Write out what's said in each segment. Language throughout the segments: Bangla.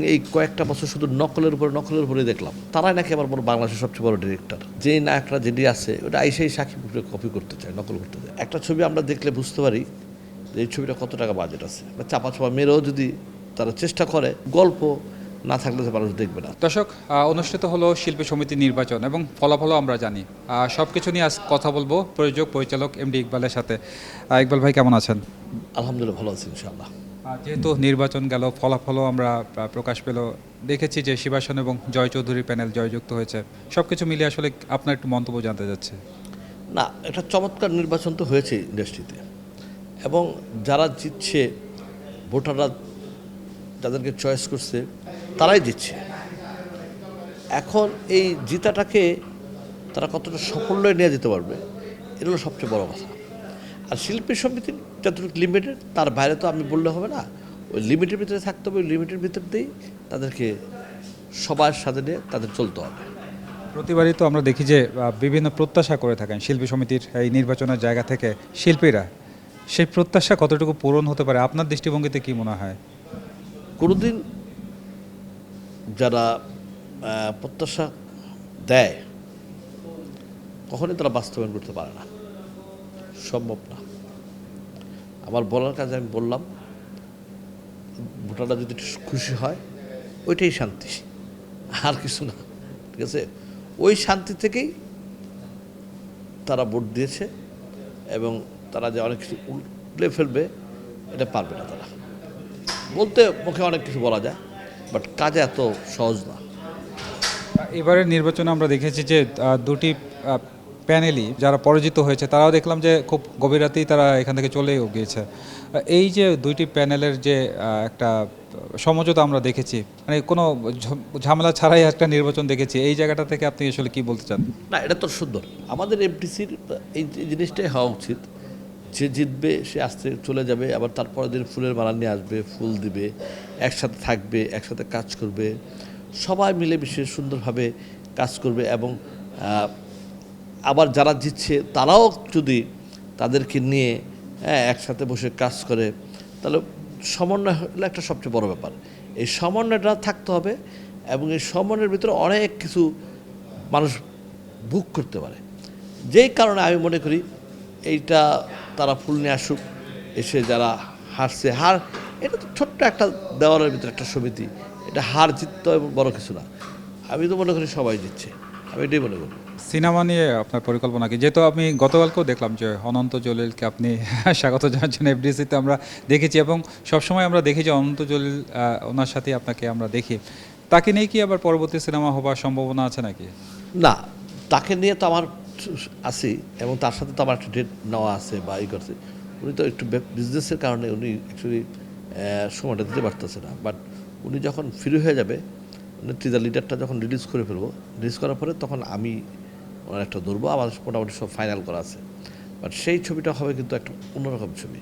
এই কয়েকটা বছর শুধু নকলের উপরে দেখলাম তারাই নাকি আবার বড় বাংলাদেশের সবচেয়ে বড় ডিরেক্টর। যে নায়করা যেটি আছে ওটা আইসাই সাকিব কপি করতে চায়, নকল করতে চায়। একটা ছবি আমরা দেখলে বুঝতে পারি যে এই ছবিটা কত টাকা বাজেট আছে। চাপা চাপা মেরেও যদি তারা চেষ্টা করে, গল্প না থাকলে তো মানুষ দেখবে না। দর্শক, অনুষ্ঠিত হলো শিল্পী সমিতির নির্বাচন এবং ফলাফলও আমরা জানি। সব কিছু নিয়ে আজ কথা বলবো প্রযোজক পরিচালক এমডি ইকবালের সাথে। ইকবাল ভাই, কেমন আছেন? আলহামদুলিল্লাহ, ভালো আছি ইনশাআল্লাহ। যেহেতু নির্বাচন গেল, ফলাফলও আমরা প্রকাশ পেল, দেখেছি যে শিবাসন এবং জয় চৌধুরী প্যানেল জয়যুক্ত হয়েছে। সব কিছু মিলিয়ে আসলে আপনার একটু মন্তব্য জানতে যাচ্ছে। না, একটা চমৎকার নির্বাচন তো হয়েছে ইন্ডাস্ট্রিতে, এবং যারা জিতছে, ভোটাররা যাদেরকে চয়েস করছে তারাই জিতছে। এখন এই জিতাটাকে তারা কতটা সাফল্য নিয়ে যেতে পারবে, এটা হলো সবচেয়ে বড় কথা। আর শিল্পী সমিতি যতটুকু লিমিটেড, তার বাইরে তো আমি বললে হবে না। ওই লিমিটের ভিতরে থাকতে হবে, ওই লিমিটের ভিতর দিয়েই তাদেরকে সবার সাথে নিয়ে তাদের চলতে হবে। প্রতিবারই তো আমরা দেখি যে বিভিন্ন প্রত্যাশা করে থাকেন শিল্পী সমিতির এই নির্বাচনের জায়গা থেকে শিল্পীরা। সেই প্রত্যাশা কতটুকু পূরণ হতে পারে আপনার দৃষ্টিভঙ্গিতে কি মনে হয়? কোনোদিন যারা প্রত্যাশা দেয় কখনোই তারা বাস্তবায়ন করতে পারে না, সম্ভব না। আমার বলার কাজে আমি বললাম, ভোটাররা যদি খুশি হয় ওইটাই শান্তি, আর কিছু না। ঠিক আছে, ওই শান্তি থেকেই তারা ভোট দিয়েছে, এবং তারা যে অনেক কিছু উল্টে ফেলবে এটা পারবে না। তারা বলতে মুখে অনেক কিছু বলা যায়, বাট কাজে এত সহজ না। এবারের নির্বাচনে আমরা দেখেছি যে দুটি প্যানেলই যারা পরাজিত হয়েছে তারাও দেখলাম যে খুব গভীর রাতেই তারা এখান থেকে চলেও গিয়েছে। এই যে দুইটি প্যানেলের যে একটা সমঝোতা আমরা দেখেছি, মানে কোনো ঝামেলা ছাড়াই একটা নির্বাচন দেখেছি, এই জায়গাটা থেকে আপনি আসলে কি বলতে চান? না, এটা তো সুন্দর। আমাদের এফডিসির এই জিনিসটাই হওয়া উচিত। যে জিতবে সে আসতে চলে যাবে, আবার তারপরের দিন ফুলের মালা নিয়ে আসবে, ফুল দিবে, একসাথে থাকবে, একসাথে কাজ করবে, সবাই মিলে বিশেষ সুন্দরভাবে কাজ করবে। এবং আবার যারা জিতছে তারাও যদি তাদেরকে নিয়ে একসাথে বসে কাজ করে, তাহলে সমন্বয় হলো একটা সবচেয়ে বড় ব্যাপার। এই সমন্বয়টা থাকতে হবে, এবং এই সমন্বয়ের ভিতরে অনেক কিছু মানুষ ভোগ করতে পারে। যেই কারণে আমি মনে করি এইটা তারা ফুল নিয়ে আসুক, এসে যারা হারছে, এটা তো ছোট্ট একটা দেওয়ালের ভিতরে একটা সমিতি, এটা হার জিততে বড় কিছু না। আমি তো মনে করি সবাই জিতছে, আমি এটাই মনে করি। সিনেমা নিয়ে আপনার পরিকল্পনা কি? যেহেতু আমি গতকালকেও দেখলাম যে অনন্ত জলিলকে আপনি স্বাগত জানাচ্ছেন এফডিসিতে, আমরা দেখেছি, এবং সবসময় আমরা দেখি যে অনন্ত জলিল ওনার সাথে আপনাকে আমরা দেখি। তাকে নিয়ে কি আবার পরবর্তী সিনেমা হবার সম্ভাবনা আছে নাকি? না, তাকে নিয়ে তো আমার আছি, এবং তার সাথে তো আমার একটা ডেট নেওয়া আছে বা করছে। উনি তো একটু বিজনেসের কারণে উনি অ্যাকচুয়ালি সময়টা দিতে পারতেছে না। বাট উনি যখন ফ্রি হয়ে যাবে, উনি টিজার লিডারটা যখন রিলিজ করে ফেলবো, রিলিজ করার পরে তখন আমি ওনার একটা ধরবো। আমার মোটামুটি সব ফাইনাল করা আছে। বাট সেই ছবিটা হবে কিন্তু একটা অন্যরকম ছবি।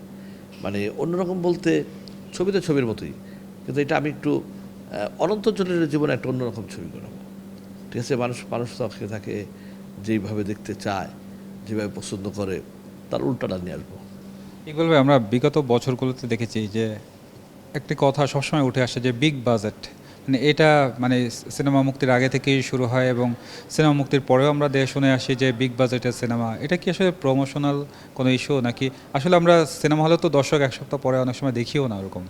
মানে অন্যরকম বলতে ছবি তো ছবির মতোই, কিন্তু এটা আমি একটু অনন্ত জলিলের জীবনে একটা অন্যরকম ছবি করাবো। ঠিক আছে, মানুষ তাকে থাকে যেইভাবে দেখতে চায়, যেভাবে পছন্দ করে, তার উল্টাটা নিয়ে আসবো। ইকবাল ভাই, আমরা বিগত বছরগুলোতে দেখেছি যে একটি কথা সবসময় উঠে আসে যে বিগ বাজেট, মানে এটা মানে সিনেমা মুক্তির আগে থেকেই শুরু হয় এবং সিনেমা মুক্তির পরেও আমরা শুনে আসি যে বিগ বাজেটের সিনেমা। এটা কি আসলে প্রমোশনাল কোনো ইস্যু, নাকি আসলে আমরা সিনেমা হলে তো দর্শক এক সপ্তাহ পরে অনেক সময় দেখিও না ওরকম?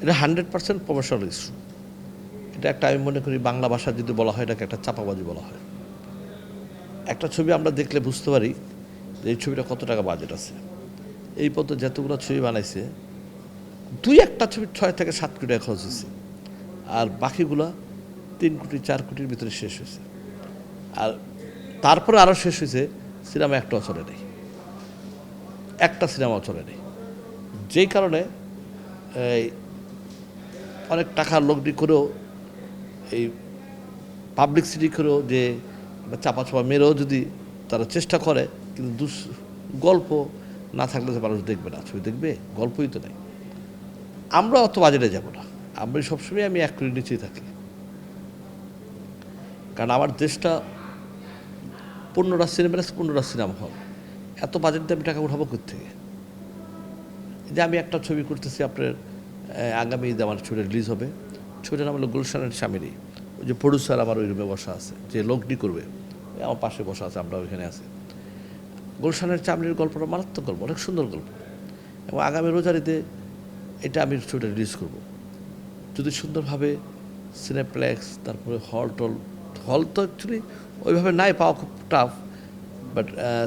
এটা 100% প্রমোশনাল ইস্যু। এটা একটা, আমি মনে করি বাংলা ভাষা যদি বলা হয় এটাকে একটা চাপাবাজি বলা হয়। একটা ছবি আমরা দেখলে বুঝতে পারি যে এই ছবিটা কত টাকা বাজেট আছে। এই পর্যন্ত যতগুলো ছবি বানাইছে, দুই একটা ছবি 6 থেকে 7 কোটি টাকা খরচ হয়েছে, আর বাকিগুলা 3 কোটি 4 কোটির ভিতরে শেষ হয়েছে। আর তারপরে আরও শেষ হয়েছে, সিনেমা একটাও চলে নেই, একটা সিনেমাও চলে নেই। যেই কারণে এই অনেক টাকার লগ্নি করেও, এই পাবলিসিটি করেও, যে চাপা চাপা মেরেও যদি তারা চেষ্টা করে, কিন্তু গল্প না থাকলে তো মানুষ দেখবে না। ছবি দেখবে, গল্পই তো নেই। আমরা অত বাজেটে যাব না। আমি সবসময় 1 কোটির নিচেই থাকি, কারণ আমার দেশটা 15টা সিনেমা হল, এত বাজেট দিয়ে আমি টাকা উঠাবো কোত্থেকে? যে আমি একটা ছবি করতেছি আপনার, আগামী ঈদে আমার ছবিটা রিলিজ হবে, ছবিটার নাম হলো গুলশানের স্বামীরই। ওই যে প্রডিউসার আমার ওই রুমে বসা আছে, যে লোকটি করবে ওই আমার পাশে বসা আছে, আমরা ওইখানে আছি। গুলশানের চামড়ির গল্পটা মারাত্মক গল্প, অনেক সুন্দর গল্প, এবং আগামী রোজারিতে এটা আমি ছবিটা রিলিজ করব যদি সুন্দরভাবে সিনেপ্লেক্স, তারপরে হল তো অ্যাকচুয়ালি ওইভাবে নাই পাওয়া, খুব টাফ। বাট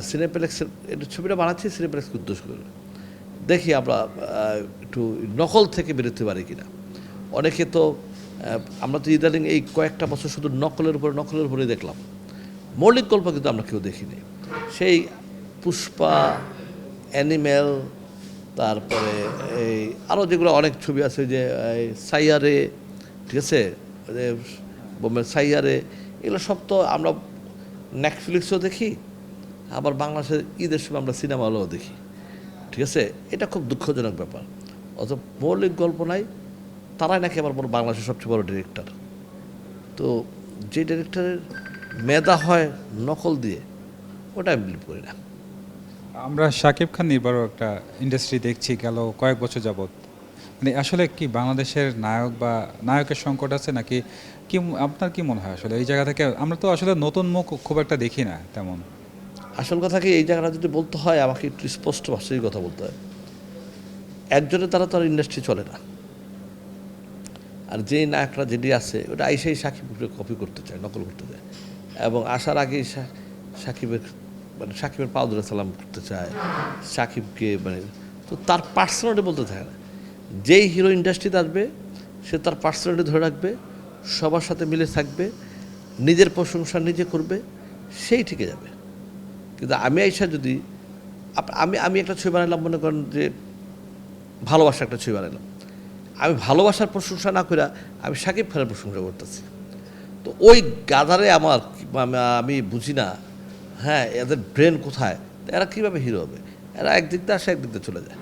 সিনেপ্লেক্সের এটা ছবিটা বানাচ্ছি সিনেপ্লেক্সকে উদ্দেশ্য করে। দেখি আমরা একটু নকল থেকে বেরোতে পারি কিনা। অনেকে তো আমরা তো ইদানিং এই কয়েকটা বছর শুধু নকলের উপরে দেখলাম, মৌলিক গল্প কিন্তু আমরা কেউ দেখিনি। সেই পুষ্পা, অ্যানিমেল, তারপরে এই আরও যেগুলো অনেক ছবি আছে, যে সাইয়ারে, ঠিক আছে, যে বোম্বে সাইয়ারে, এগুলো সব তো আমরা নেটফ্লিক্সও দেখি, আবার বাংলাদেশের ঈদের সময় আমরা সিনেমা হলেও দেখি, ঠিক আছে। এটা খুব দুঃখজনক ব্যাপার। অত মৌলিক গল্প নাই, তারাই নাকি আবার বাংলাদেশের সবচেয়ে বড় ডিরেক্টর। তো যে ডিরেক্টরের মেধা হয় নকল দিয়ে, ওটা আমি বিলিভ করি না। আমরা শাকিব খান নির্ভরও একটা ইন্ডাস্ট্রি দেখছি গেল কয়েক বছর যাবৎ। মানে আসলে কি বাংলাদেশের নায়ক বা নায়কের সংকট আছে নাকি কি, আপনার কি মনে হয় আসলে এই জায়গা থেকে? আমরা তো আসলে নতুন মুখ খুব একটা দেখি না তেমন। আসল কথা কি, এই জায়গাটা যদি বলতে হয় আমাকে একটু স্পষ্ট ভাষায় কথা বলতে হয়। একজনের দ্বারা তো আর ইন্ডাস্ট্রি চলে না। আর যে নায়করা যেটি আছে ওটা আইসাই সাকিবকে কপি করতে চায়, নকল করতে চায়, এবং আসার আগেই সাকিবের পাও ধরে সালাম করতে চায় সাকিবকে, তো তার পার্সোনালিটি বলতে থাকে না। যেই হিরো ইন্ডাস্ট্রিতে আসবে সে তার পার্সোনালিটি ধরে রাখবে, সবার সাথে মিলে থাকবে, নিজের প্রশংসা নিজে করবে, সেই ঠিক যাবে। কিন্তু আমি আইসা যদি আমি একটা ছবি বানালাম, মনে করেন যে ভালোবাসা একটা ছবি বানালাম, আমি ভালোবাসার প্রশংসা না করে আমি সাকিব খানের প্রশংসা করতেছি, তো ওই গাধারে আমি বুঝি না, হ্যাঁ, এদের ব্রেন কোথায়, এরা কীভাবে হিরো হবে? এরা একদিক দিয়ে আসে, একদিক দিয়ে চলে যায়।